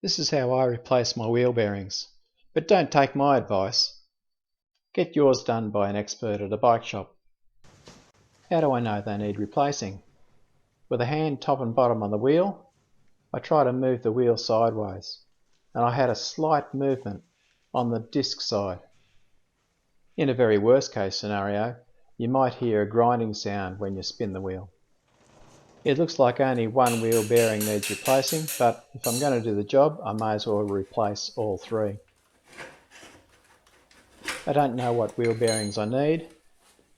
This is how I replace my wheel bearings, but don't take my advice. Get yours done by an expert at a bike shop. How do I know they need replacing? With a hand top and bottom on the wheel, I try to move the wheel sideways, and I had a slight movement on the disc side. In a very worst case scenario, you might hear a grinding sound when you spin the wheel. It looks like only one wheel bearing needs replacing, but if I'm going to do the job, I may as well replace all three. I don't know what wheel bearings I need,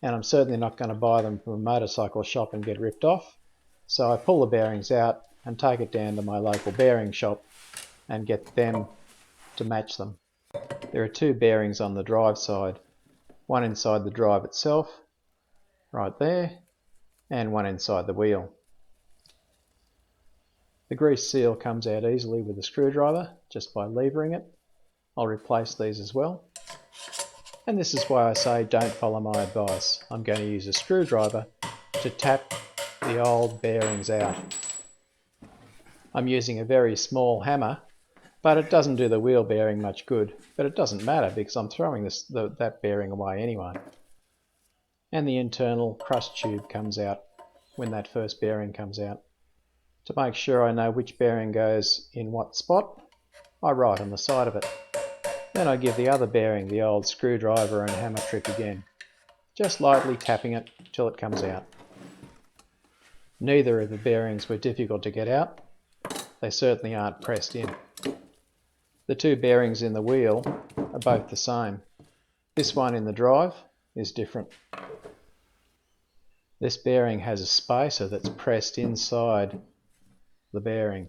and I'm certainly not going to buy them from a motorcycle shop and get ripped off, so I pull the bearings out and take it down to my local bearing shop and get them to match them. There are two bearings on the drive side, one inside the drive itself, right there, and one inside the wheel. The grease seal comes out easily with a screwdriver just by levering it. I'll replace these as well. And this is why I say don't follow my advice. I'm going to use a screwdriver to tap the old bearings out. I'm using a very small hammer, but it doesn't do the wheel bearing much good. But it doesn't matter because I'm throwing that bearing away anyway. And the internal crust tube comes out when that first bearing comes out. To make sure I know which bearing goes in what spot, I write on the side of it. Then I give the other bearing the old screwdriver and hammer trick again, just lightly tapping it till it comes out. Neither of the bearings were difficult to get out. They certainly aren't pressed in. The two bearings in the wheel are both the same. This one in the drive is different. This bearing has a spacer that's pressed inside the bearing.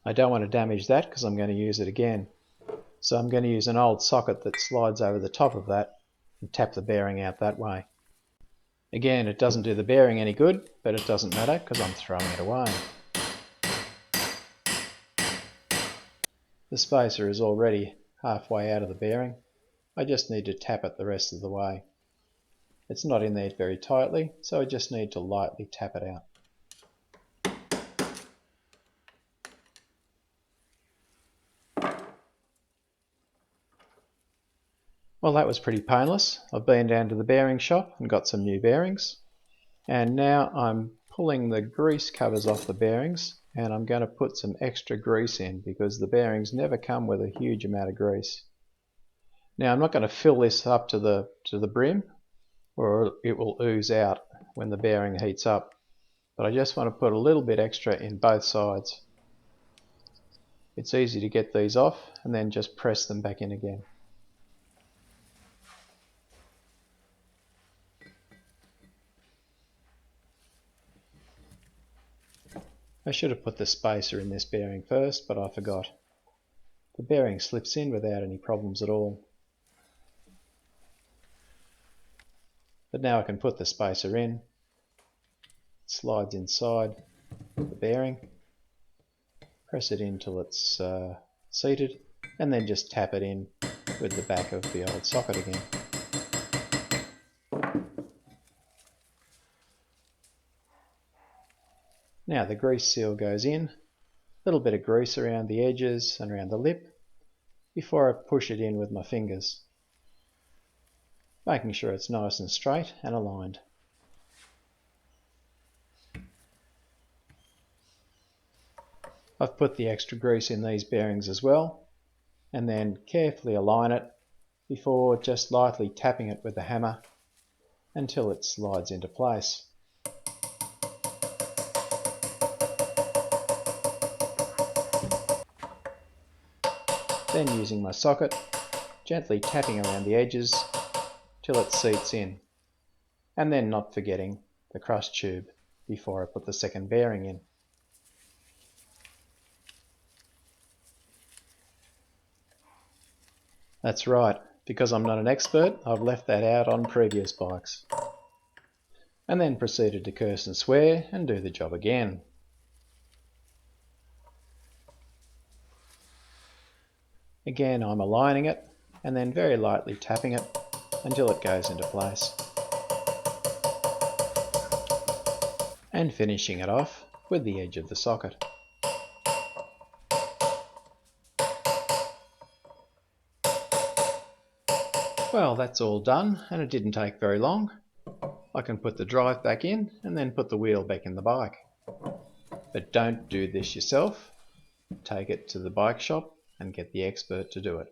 I don't want to damage that because I'm going to use it again. So I'm going to use an old socket that slides over the top of that and tap the bearing out that way. Again, it doesn't do the bearing any good, but it doesn't matter because I'm throwing it away. The spacer is already halfway out of the bearing. I just need to tap it the rest of the way. It's not in there very tightly, so I just need to lightly tap it out. Well, that was pretty painless. I've been down to the bearing shop and got some new bearings. And now I'm pulling the grease covers off the bearings, and I'm going to put some extra grease in because the bearings never come with a huge amount of grease. Now I'm not going to fill this up to the brim, or it will ooze out when the bearing heats up. But I just want to put a little bit extra in both sides. It's easy to get these off and then just press them back in again. I should have put the spacer in this bearing first, but I forgot. The bearing slips in without any problems at all. But now I can put the spacer in. It slides inside the bearing. Press it in till it's seated, and then just tap it in with the back of the old socket again. Now the grease seal goes in, a little bit of grease around the edges and around the lip before I push it in with my fingers, making sure it's nice and straight and aligned. I've put the extra grease in these bearings as well, and then carefully align it before just lightly tapping it with the hammer until it slides into place. Then using my socket, gently tapping around the edges till it seats in, and then not forgetting the crust tube before I put the second bearing in. That's right, because I'm not an expert, I've left that out on previous bikes. And then proceeded to curse and swear and do the job again. Again, I'm aligning it and then very lightly tapping it until it goes into place. And finishing it off with the edge of the socket. Well, that's all done, and it didn't take very long. I can put the drive back in and then put the wheel back in the bike. But don't do this yourself. Take it to the bike shop and get the expert to do it.